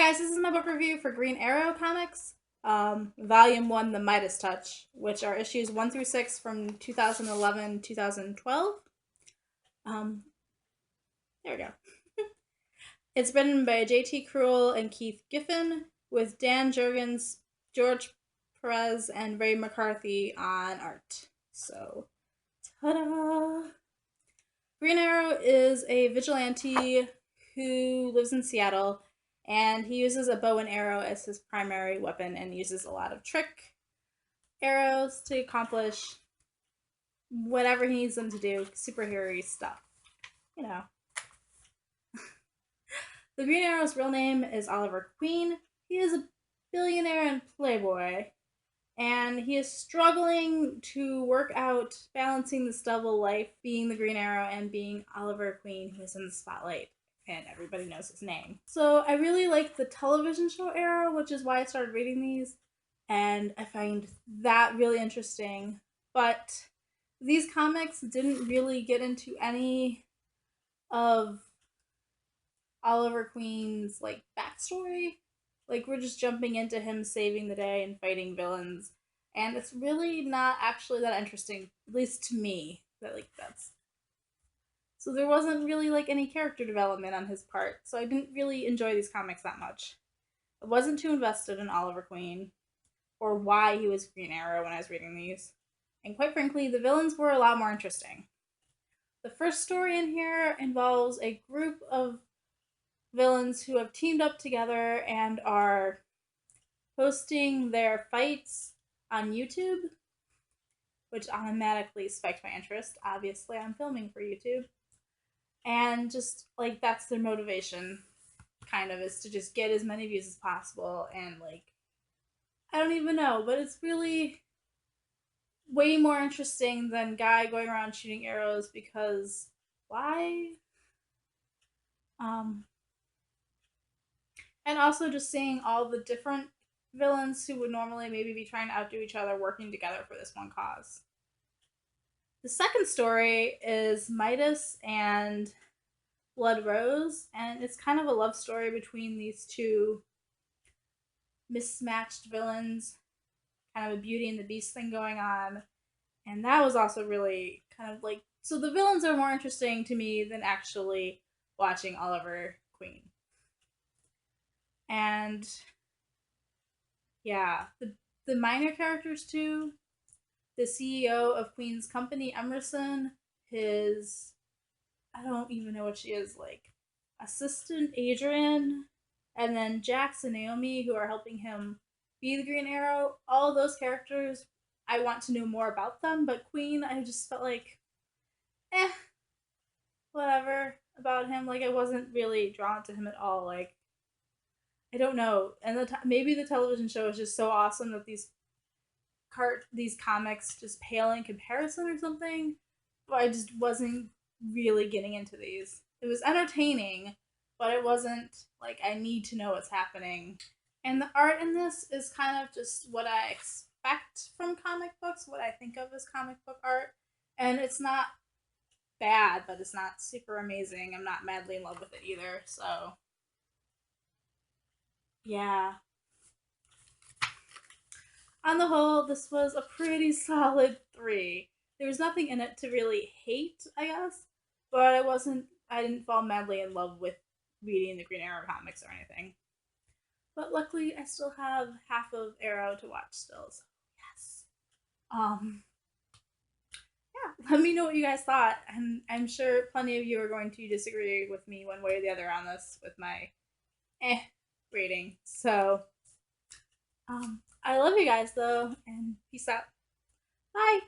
guys, this is my book review for Green Arrow comics, Volume 1, The Midas Touch, which are issues 1 through 6 from 2011 2012. Um, there we go. It's written by J.T. Krul and Keith Giffen, with Dan Jurgens, George Perez, and Ray McCarthy on art. So, ta-da! Green Arrow is a vigilante who lives in Seattle, and he uses a bow and arrow as his primary weapon and uses a lot of trick arrows to accomplish whatever he needs them to do, superhero stuff. You know. The Green Arrow's real name is Oliver Queen. He is a billionaire and playboy, and he is struggling to work out balancing this double life, being the Green Arrow and being Oliver Queen, who is in the spotlight, and everybody knows his name. So I really like the television show Arrow, which is why I started reading these, and I find that really interesting. But these comics didn't really get into any of Oliver Queen's like backstory. Like, we're just jumping into him saving the day and fighting villains, and it's really not actually that interesting, at least to me. That's so there wasn't really like any character development on his part, so I didn't really enjoy these comics that much. I wasn't too invested in Oliver Queen or why he was Green Arrow when I was reading these, and quite frankly, the villains were a lot more interesting. The first story in here involves a group of villains who have teamed up together and are posting their fights on YouTube, which automatically spiked my interest. Obviously, I'm filming for YouTube. And just like that's their motivation, kind of, is to just get as many views as possible. And like, I don't even know, but it's really way more interesting than guy going around shooting arrows because why? Um, and also just seeing all the different villains who would normally maybe be trying to outdo each other working together for this one cause. The second story is Midas and Blood Rose, and it's kind of a love story between these two mismatched villains, kind of a Beauty and the Beast thing going on. And that was also really kind of like, so the villains are more interesting to me than actually watching Oliver Queen. And yeah, the minor characters too. The CEO of Queen's company, Emerson, his, I don't even know what she is, like assistant Adrian, and then Jax and Naomi, who are helping him be the Green Arrow. All of those characters, I want to know more about them, but Queen, I just felt like, eh, whatever about him. Like, I wasn't really drawn to him at all. Like, I don't know. And maybe the television show is just so awesome that these comics just pale in comparison or something. But I just wasn't really getting into these. It was entertaining, but it wasn't like I need to know what's happening. And the art in this is kind of just what I expect from comic books, what I think of as comic book art. And it's not bad, but it's not super amazing. I'm not madly in love with it either. So, yeah. On the whole, this was a pretty solid 3. There was nothing in it to really hate, I guess, but I didn't fall madly in love with reading the Green Arrow comics or anything. But luckily, I still have half of Arrow to watch still, so yes. Um, yeah, let me know what you guys thought. I'm sure plenty of you are going to disagree with me one way or the other on this with my rating. So, I love you guys though, and peace out. Bye.